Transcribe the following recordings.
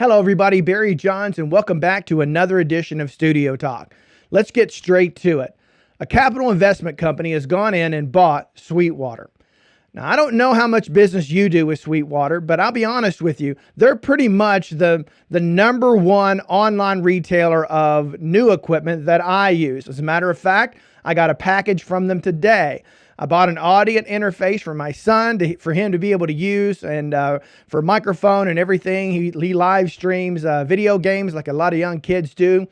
Hello, everybody. Barry Johns, and welcome back to another edition of Studio Talk. Let's get straight to it. A capital investment company has gone in and bought Sweetwater. Now, I don't know how much business you do with Sweetwater, but I'll be honest with you, they're pretty much the number one online retailer of new equipment that I use. As a matter of fact, I got a package from them today. I bought an audio interface for my son for him to be able to use, and for microphone and everything. He live streams video games like a lot of young kids do.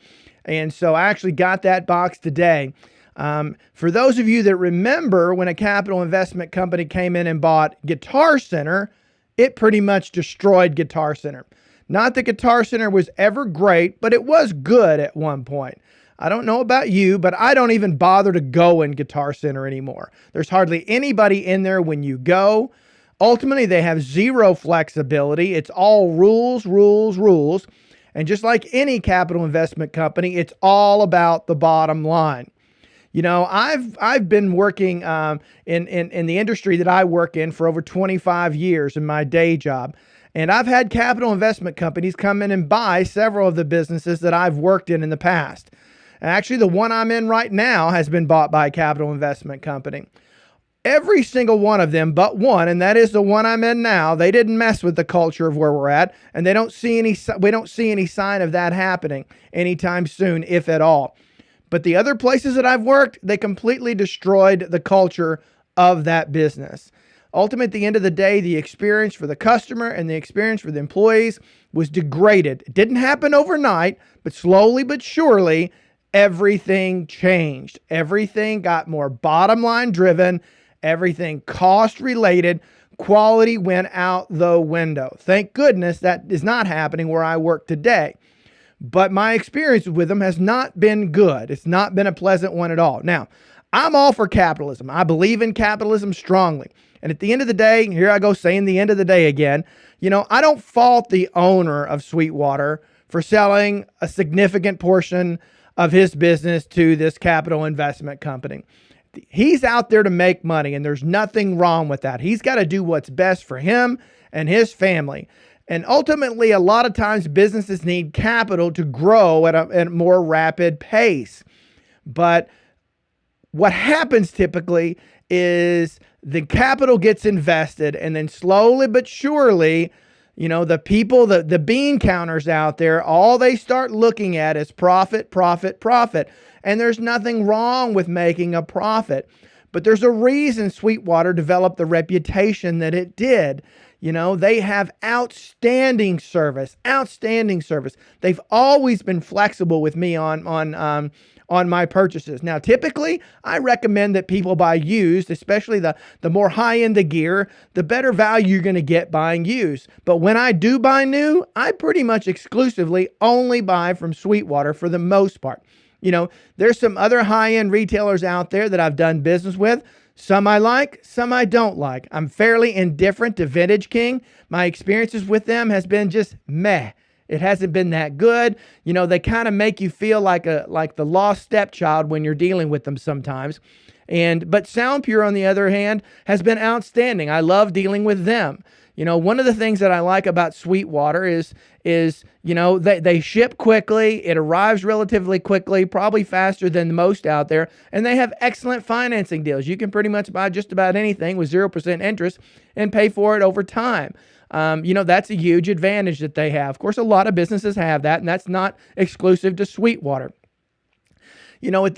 And so I actually got that box today. For those of you that remember when a capital investment company came in and bought Guitar Center, it pretty much destroyed Guitar Center. Not that Guitar Center was ever great, but it was good at one point. I don't know about you, but I don't even bother to go in Guitar Center anymore. There's hardly anybody in there when you go. Ultimately, they have zero flexibility. It's all rules, rules, rules. And just like any capital investment company, it's all about the bottom line. You know, I've been working in the industry that I work in for over 25 years in my day job. And I've had capital investment companies come in and buy several of the businesses that I've worked in the past. Actually, the one I'm in right now has been bought by a capital investment company. Every single one of them but one, and that is the one I'm in now, they didn't mess with the culture of where we're at, and we don't see any sign of that happening anytime soon, if at all. But the other places that I've worked, they completely destroyed the culture of that business. Ultimately, at the end of the day, the experience for the customer and the experience for the employees was degraded. It didn't happen overnight, but slowly but surely, everything changed. Everything got more bottom line driven. Everything cost related. Quality went out the window. Thank goodness that is not happening where I work today. But my experience with them has not been good. It's not been a pleasant one at all. Now, I'm all for capitalism. I believe in capitalism strongly. And at the end of the day, here I go saying the end of the day again, you know, I don't fault the owner of Sweetwater for selling a significant portion of his business to this capital investment company. He's out there to make money, and there's nothing wrong with that. He's got to do what's best for him and his family. And ultimately, a lot of times businesses need capital to grow at a more rapid pace. But what happens typically is the capital gets invested, and then slowly but surely, you know, the people, the bean counters out there, all they start looking at is profit, profit, profit. And there's nothing wrong with making a profit. But there's a reason Sweetwater developed the reputation that it did. You know, they have outstanding service, outstanding service. They've always been flexible with me on my purchases. Now, typically, I recommend that people buy used, especially the more high-end the gear, the better value you're going to get buying used. But when I do buy new, I pretty much exclusively only buy from Sweetwater for the most part. You know, there's some other high-end retailers out there that I've done business with. Some I like, some I don't like. I'm fairly indifferent to Vintage King. My experiences with them has been just meh. It hasn't been that good. You know, they kind of make you feel like the lost stepchild when you're dealing with them sometimes. But Soundpure, on the other hand, has been outstanding. I love dealing with them. You know, one of the things that I like about Sweetwater is you know, they ship quickly. It arrives relatively quickly, probably faster than most out there. And they have excellent financing deals. You can pretty much buy just about anything with 0% interest and pay for it over time. You know, that's a huge advantage that they have. Of course, a lot of businesses have that, and that's not exclusive to Sweetwater. You know,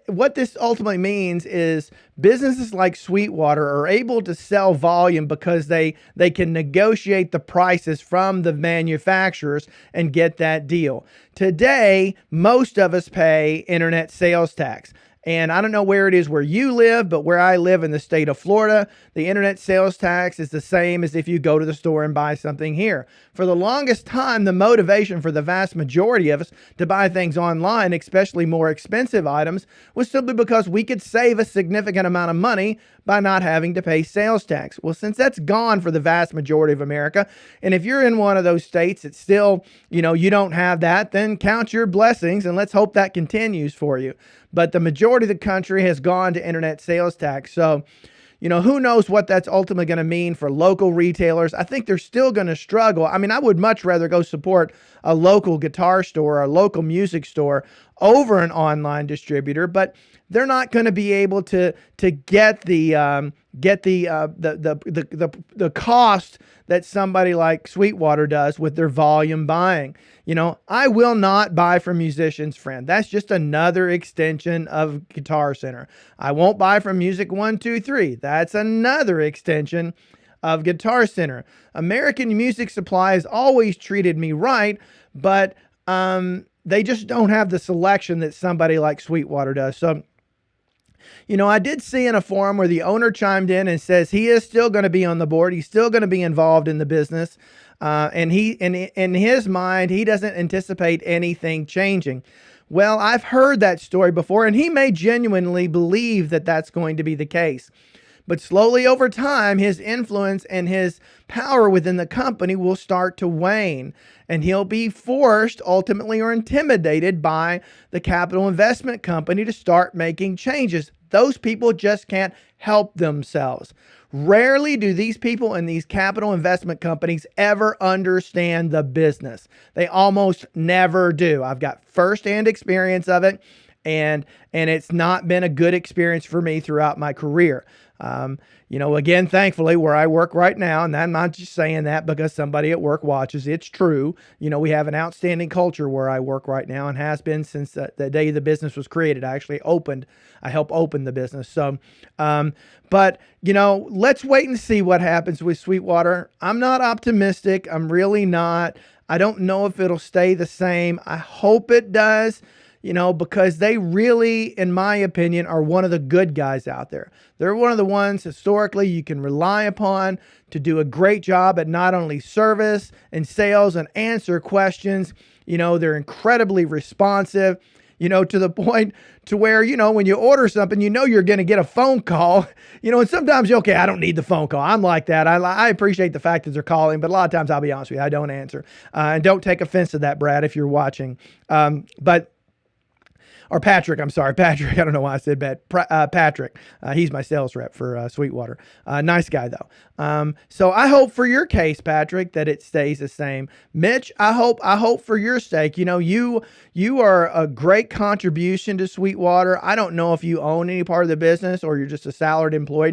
what this ultimately means is businesses like Sweetwater are able to sell volume because they can negotiate the prices from the manufacturers and get that deal. Today, most of us pay internet sales tax. And I don't know where it is where you live, but where I live in the state of Florida, the internet sales tax is the same as if you go to the store and buy something here. For the longest time, the motivation for the vast majority of us to buy things online, especially more expensive items, was simply because we could save a significant amount of money by not having to pay sales tax. Well, since that's gone for the vast majority of America, and if you're in one of those states that still, you know, you don't have that, then count your blessings and let's hope that continues for you. But the majority of the country has gone to internet sales tax. So, who knows what that's ultimately going to mean for local retailers. I think they're still going to struggle. I mean, I would much rather go support a local guitar store or a local music store over an online distributor, but they're not going to be able to get the cost that somebody like Sweetwater does with their volume buying. I will not buy from Musician's Friend. That's just another extension of Guitar Center. I won't buy from Music 123. That's another extension of Guitar Center. American Music Supply has always treated me right, but they just don't have the selection that somebody like Sweetwater does. So, I did see in a forum where the owner chimed in and says he is still going to be on the board. He's still going to be involved in the business. And in his mind, he doesn't anticipate anything changing. Well, I've heard that story before, and he may genuinely believe that that's going to be the case. But slowly over time, his influence and his power within the company will start to wane, and he'll be forced ultimately or intimidated by the capital investment company to start making changes. Those people just can't help themselves. Rarely do these people in these capital investment companies ever understand the business. They almost never do. I've got firsthand experience of it, and it's not been a good experience for me throughout my career. Again, thankfully, where I work right now, and I'm not just saying that because somebody at work watches, it's true. We have an outstanding culture where I work right now and has been since the day the business was created. I helped open the business. So, but let's wait and see what happens with Sweetwater. I'm not optimistic. I'm really not. I don't know if it'll stay the same. I hope it does. Because they really, in my opinion, are one of the good guys out there. They're one of the ones historically you can rely upon to do a great job at not only service and sales and answer questions. They're incredibly responsive, to the point to where, when you order something, you're going to get a phone call, and sometimes, okay, I don't need the phone call. I'm like that. I appreciate the fact that they're calling, but a lot of times I'll be honest with you, I don't answer. And don't take offense to that, Brad, if you're watching. Or Patrick, I'm sorry, Patrick. I don't know why I said bad. Patrick, he's my sales rep for Sweetwater. Nice guy though. So I hope for your case, Patrick, that it stays the same. Mitch, I hope for your sake. You are a great contribution to Sweetwater. I don't know if you own any part of the business or you're just a salaried employee.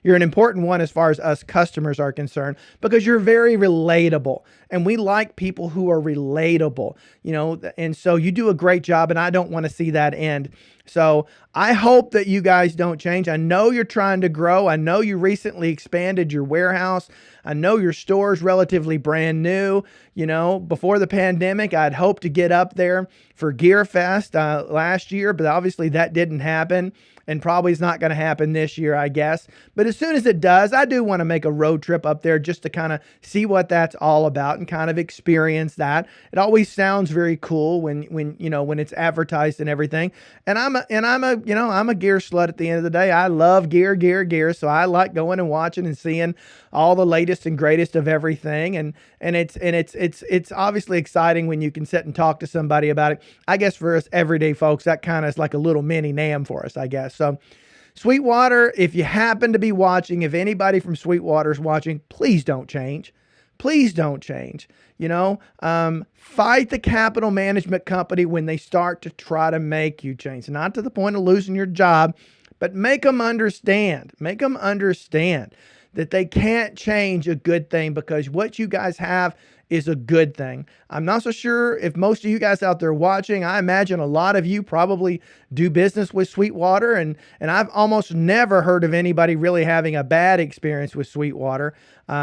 You're an important one as far as us customers are concerned because you're very relatable, and we like people who are relatable. And so you do a great job, and I don't want to see that end. So I hope that you guys don't change. I know you're trying to grow. I know you recently expanded your warehouse. I know your store is relatively brand new. Before the pandemic, I'd hoped to get up there for Gear Fest last year, but obviously that didn't happen. And probably is not going to happen this year, I guess. But as soon as it does, I do want to make a road trip up there just to kind of see what that's all about and kind of experience that. It always sounds very cool when it's advertised and everything. And I'm a gear slut at the end of the day. I love gear. So I like going and watching and seeing all the latest and greatest of everything. And it's obviously exciting when you can sit and talk to somebody about it. I guess for us everyday folks, that kind of is like a little mini NAMM for us, I guess. So Sweetwater, if you happen to be watching, if anybody from Sweetwater is watching, please don't change. Please don't change. Fight the capital management company when they start to try to make you change. Not to the point of losing your job, but make them understand. Make them understand that they can't change a good thing because what you guys have is a good thing. I'm not so sure if most of you guys out there watching, I imagine a lot of you probably do business with Sweetwater, and I've almost never heard of anybody really having a bad experience with Sweetwater.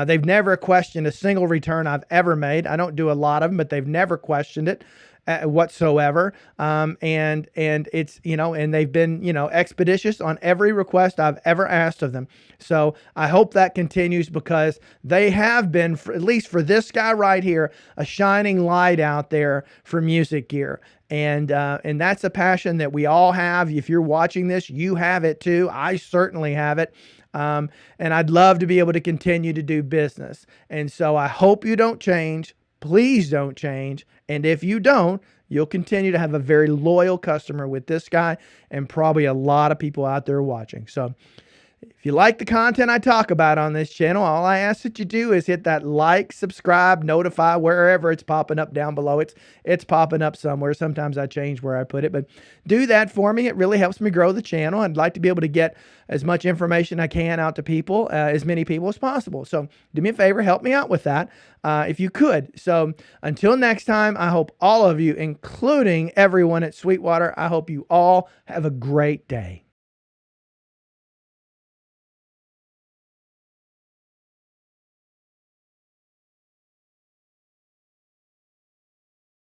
They've never questioned a single return I've ever made. I don't do a lot of them, but they've never questioned it whatsoever. And it's, and they've been, expeditious on every request I've ever asked of them. So I hope that continues because they have been, at least for this guy right here, a shining light out there for music gear. And that's a passion that we all have. If you're watching this, you have it too. I certainly have it. And I'd love to be able to continue to do business. And so I hope you don't change. Please don't change. And if you don't, you'll continue to have a very loyal customer with this guy and probably a lot of people out there watching. So If you like the content I talk about on this channel, all I ask that you do is hit that like, subscribe, notify, wherever it's popping up down below. It's popping up somewhere. Sometimes I change where I put it, but do that for me. It really helps me grow the channel. I'd like to be able to get as much information I can out to people, as many people as possible. So do me a favor, help me out with that if you could. So until next time, I hope all of you, including everyone at Sweetwater, I hope you all have a great day.